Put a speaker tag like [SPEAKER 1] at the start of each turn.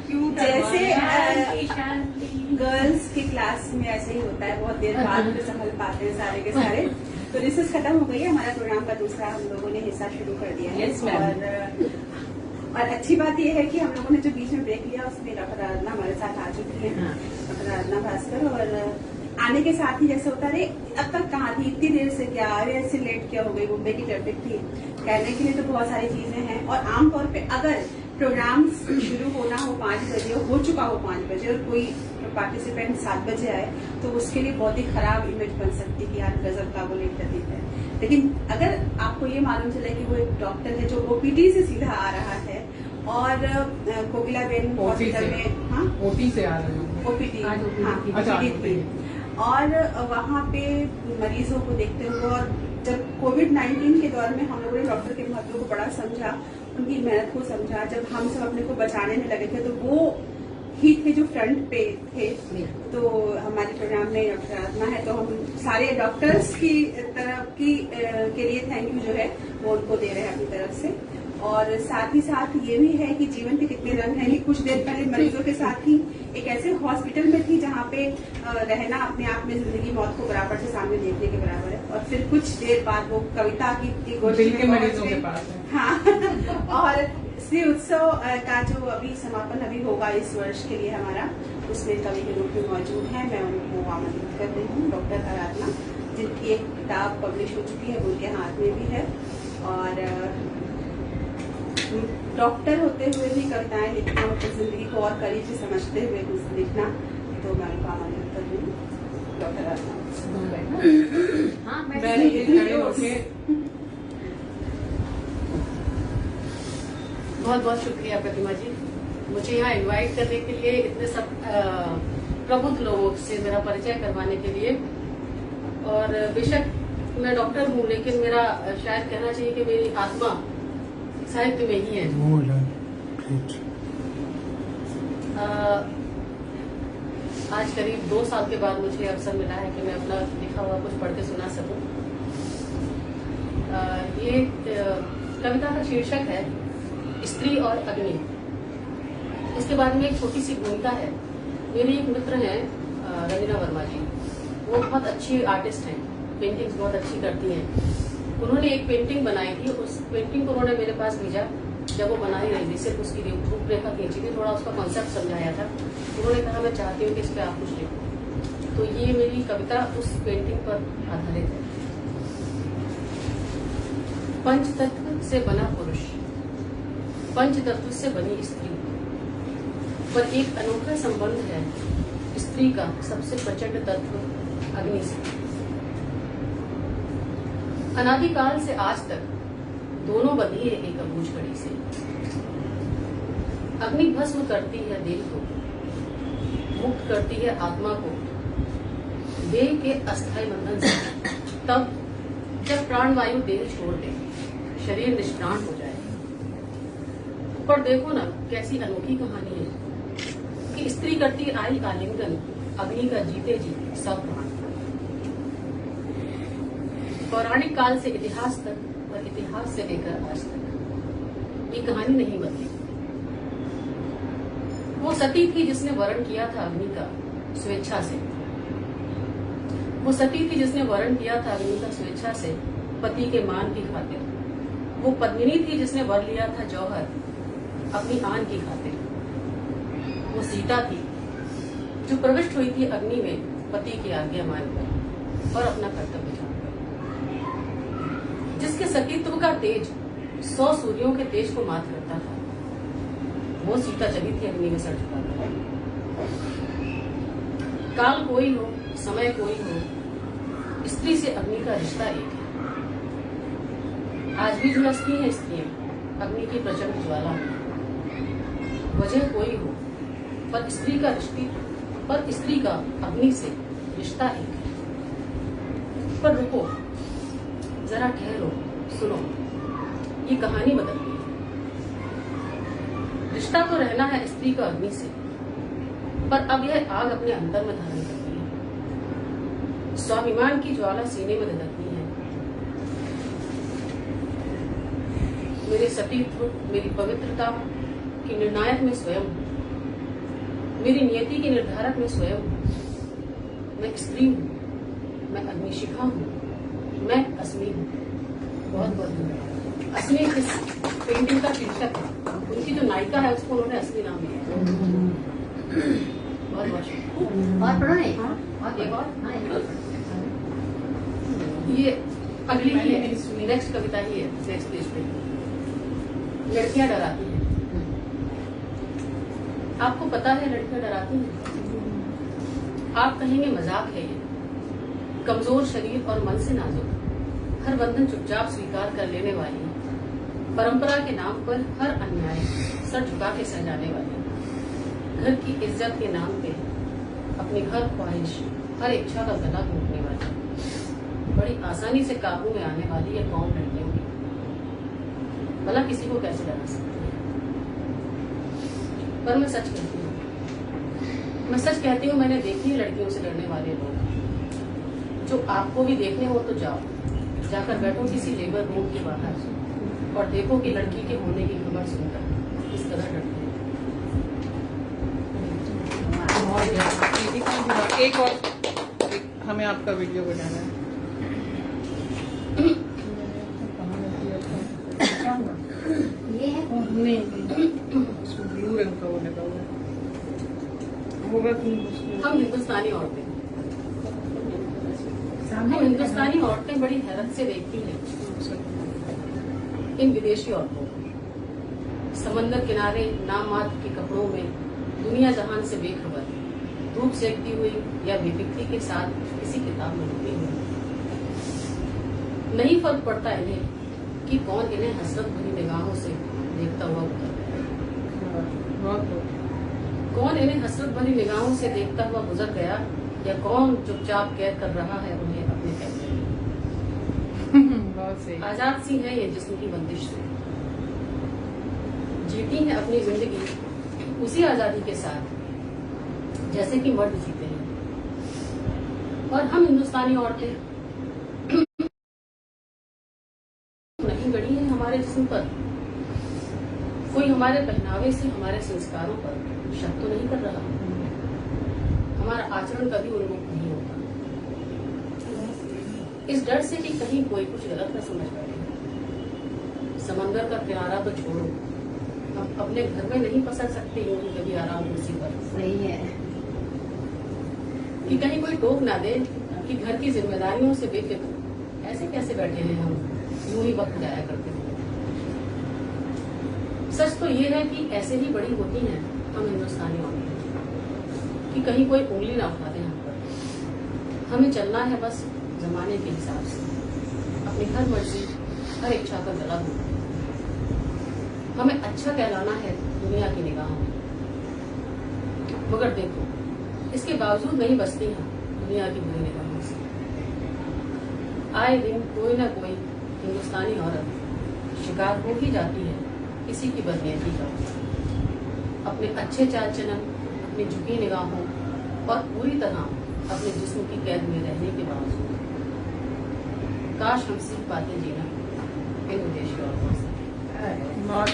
[SPEAKER 1] Cute जैसे girls की class में ऐसे ही होता है, बहुत देर बाद में संभल पाते हैं सारे के सारे। तो रिसर्च खत्म हो गई है, हमारा प्रोग्राम का दूसरा हम लोगों ने हिस्सा शुरू कर दिया है। और अच्छी बात यह है कि हम लोगों ने जो बीच में ब्रेक लिया उसमें डॉक्टर आराधना हमारे साथ आ चुकी है, डॉक्टर आराधना भास्कर। और आने के साथ ही जैसे होता रहे अब तक कहाँ थी, इतनी देर से क्या, अरे ऐसे लेट क्या हो गई, मुंबई की ट्रैफिक थी, कहने के लिए तो बहुत सारी चीजें हैं। और आमतौर पे अगर प्रोग्राम शुरू होना हो 5 बजे, हो चुका हो 5 बजे और कोई पार्टिसिपेंट 7 बजे आए तो उसके लिए बहुत ही खराब इमेज बन सकती है कि यार गजब का वो लेट है। लेकिन अगर आपको ये मालूम चले कि वो एक डॉक्टर है जो ओपीडी से सीधा आ रहा है और कोकिलाबेन हॉस्पिटल में
[SPEAKER 2] ओटी से आ रहे हैं,
[SPEAKER 1] ओपीडी
[SPEAKER 2] ओपीडी
[SPEAKER 1] और वहाँ पे मरीजों को देखते हुए, और जब कोविड-19 के दौर में हम लोगों ने डॉक्टर के महत्व को बड़ा समझा, उनकी मेहनत को समझा। जब हम सब अपने को बचाने में लगे थे तो वो ही थे जो फ्रंट पे थे। तो हमारे प्रोग्राम में डॉक्टर आराधना है, तो हम सारे डॉक्टर्स की तरफ की के लिए थैंक यू जो है वो उनको दे रहे हैं अपनी तरफ से। और साथ ही साथ ये भी है कि जीवन के कितने रंग हैं। कुछ देर पहले मरीजों के साथ ही एक ऐसे हॉस्पिटल में थी जहाँ पे रहना अपने आप में जिंदगी मौत को बराबर से सामने देखने के बराबर है। और फिर कुछ देर बाद वो कविता की गोष्ठी में
[SPEAKER 2] मरीजों के पास है।
[SPEAKER 1] हाँ और श्री उत्सव का जो अभी समापन अभी होगा इस वर्ष के लिए हमारा, उसमें कवि के रूप में मौजूद है। मैं उनको आमंत्रित कर रही हूँ, डॉक्टर आराधना, जिनकी एक किताब पब्लिश हो चुकी है, उनके हाथ में भी है। और डॉक्टर होते हुए भी कविताएं लिखना, अपनी जिंदगी को और करीब से समझते हुए कुछ लिखना, तो मैं उनको आमंत्रित कर रही हूँ। डॉक्टर आराधना
[SPEAKER 3] बहुत बहुत शुक्रिया प्रतिमा जी, मुझे यहाँ इनवाइट करने के लिए, इतने सब प्रबुद्ध लोगों से मेरा परिचय करवाने के लिए। और बेशक मैं डॉक्टर हूँ, लेकिन मेरा शायद कहना चाहिए कि मेरी आत्मा साहित्य में ही है। आज करीब 2 साल के बाद मुझे अवसर मिला है कि मैं अपना लिखा हुआ कुछ पढ़ के सुना सकूं। ये कविता का शीर्षक है स्त्री और अग्नि। इसके बारे में एक छोटी सी भूमिका है। मेरी एक मित्र हैं रवीना वर्मा जी, वो बहुत अच्छी आर्टिस्ट हैं, पेंटिंग्स बहुत अच्छी करती हैं। उन्होंने एक पेंटिंग बनाई थी, उस पेंटिंग को उन्होंने मेरे पास भेजा। जब वो बना ही रही थी, सिर्फ उसकी रूपरेखा खींची थी, थोड़ा उसका कॉन्सेप्ट समझाया था। उन्होंने कहा मैं चाहती हूँ कि इस पर आप कुछ लिखो। तो ये मेरी कविता उस पेंटिंग पर आधारित है। पंचतत्व से बना पुरुष, पंचतत्व से बनी स्त्री, पर एक अनोखा संबंध है स्त्री का सबसे प्रचंड तत्व अग्नि से। अनादिकाल से आज तक दोनों बंधी है एक अबूझ कड़ी से। अग्नि भस्म करती है देह को, मुक्त करती है आत्मा को देह के अस्थायी बंधन से। तब जब प्राणवायु देह छोड़ दे, शरीर निष्प्राण हो जाए। पर देखो ना कैसी अनोखी कहानी है कि स्त्री करती आई आलिंगन अग्नि का जीते जी सब प्राण। पौराणिक काल से इतिहास तक और इतिहास से लेकर आज तक ये कहानी नहीं बदली। वो सती थी जिसने वरण किया था अग्नि का स्वेच्छा से। वो सती थी जिसने वरण किया था अग्नि का स्वेच्छा से पति के मान की खातिर। वो पद्मिनी थी जिसने वर लिया था जौहर अपनी आन की खातिर। वो सीता थी जो प्रविष्ट हुई थी अग्नि में पति की आज्ञा मानकर और अपना कर्तव्य जानकर। जिसके सतीत्व का तेज 100 सूर्यों के तेज को मात करता था, वो सीता चली थी अग्नि में सड़ चुका था। काल कोई हो, समय कोई हो, स्त्री से अग्नि का रिश्ता एक है। आज भी झुलसती हैं स्त्रियां अग्नि की प्रचंड ज्वाला में। वजह कोई हो, पर स्त्री का अग्नि से रिश्ता एक है। पर रुको जरा, ठहरो, सुनो, ये कहानी बदल गई। रिश्ता तो रहना है स्त्री का अग्नि से, पर अब यह आग अपने अंतर में धारण करती है। स्वाभिमान की ज्वाला सीने में धधकती है। मेरे सतीत्व, मेरी पवित्रता की निर्णायक में स्वयं हूँ। मेरी नियति के निर्धारक में स्वयं हूँ। मैं स्त्री हूँ, मैं अग्निशिखा हूँ, मैं अस्मि हूँ। बहुत बहुत धन्यवाद। अस्मि इस पेंटिंग का शीर्षक है। उनकी जो नायिका है उसको उन्होंने अस्मि नाम दिया है। बहुत बहुत शुक्रिया।
[SPEAKER 4] और पढ़ो नहीं?
[SPEAKER 3] और एक और
[SPEAKER 4] हाँ, एक और।
[SPEAKER 3] ये अगली ही है, नेक्स्ट कविता ही है, नेक्स्ट पेज पे। लड़कियां डराती हैं। आपको पता है लड़कियां डराती हैं। आप कहेंगे मजाक है ये। कमजोर शरीर और मन से नाजुक, हर बंधन चुपचाप स्वीकार कर लेने वाली, परंपरा के नाम पर हर अन्याय सर झुका के सह जाने वाली, घर की इज्जत के नाम पे अपनी हर ख्वाहिश, हर इच्छा का गला घोंटने वाली, बड़ी आसानी से काबू में आने वाली है कौन लड़कियों की। भला किसी को कैसे डरा सकती है? पर मैं सच कहती हूँ, मैं सच कहती हूँ, मैंने देखी है लड़कियों से डरने वाले लोग। जो आपको भी देखने हो तो जाओ, जाकर बैठो किसी लेबर रूम के बाहर और देखो कि लड़की के होने की खबर सुनकर किस कदर डरते हैं।
[SPEAKER 2] एक और हमें आपका वीडियो बनाना है।
[SPEAKER 4] ये है
[SPEAKER 2] नहीं ब्लू रंग का वो लगा हुआ है। होगा कि
[SPEAKER 3] हम हिंदुस्तानी औरतें, हम
[SPEAKER 4] सामने
[SPEAKER 3] हिंदुस्तानी औरतें बड़ी हैरत से देखती हैं इन विदेशी औरतों को। समंदर किनारे नाम मात्र के कपड़ों में दुनिया जहान से बेखबर, धूप सेकती हुई या बेफिक्री के साथ किसी किताब में डूबी हुई। नहीं फर्क पड़ता इन्हें कि कौन इन्हें हसरत भरी निगाहों से देखता हुआ गुजर गया, कौन इन्हें हसरत भरी निगाहों से देखता हुआ गुजर गया, या कौन चुपचाप कैद कर रहा है उन्हें अपने कैद में।
[SPEAKER 2] बहुत सही।
[SPEAKER 3] आजाद सी है ये जिस्म की बंदिश से, जीती है अपनी जिंदगी उसी आजादी के साथ जैसे कि मर्द जीते हैं। और हम हिंदुस्तानी औरतें नहीं गड़ी हैं हमारे जिस्म पर। कोई हमारे पहनावे से, हमारे संस्कारों पर शक तो नहीं कर रहा। हमारा आचरण कभी उन्मुख नहीं होता, इस डर से कि कहीं कोई कुछ गलत न समझ बैठे। समंदर का किनारा तो छोड़ो, हम अपने घर में नहीं पसंद सकते यूं ही कभी आराम कुर्सी पर।
[SPEAKER 4] सही है।
[SPEAKER 3] कि कहीं कोई टोक ना दे कि घर की जिम्मेदारियों से बेफिक्र ऐसे कैसे बैठे हैं हम, यूं ही वक्त जाया करते हैं। सच तो ये है कि ऐसे ही बड़ी होती हैं हम हिंदुस्तानी औरतें कि कहीं कोई उंगली ना उठा दे हम पर। हमें चलना है बस जमाने के हिसाब से, अपनी हर मर्जी, हर इच्छा का गला घोंटना। हमें अच्छा कहलाना है दुनिया की निगाहों में। मगर देखो, इसके बावजूद नहीं बचती हैं दुनिया की बुरी निगाहों से। आए दिन कोई ना कोई हिंदुस्तानी औरत शिकार हो ही जाती है किसी की बदनीयती का। अपने अच्छे चाल चलन, अपनी झुकी निगाहों और पूरी तरह अपने जिस्म की कैद में रहने के बावजूद काश हम सीख पाते जीना इन विदेशी औरतों से।
[SPEAKER 2] बहुत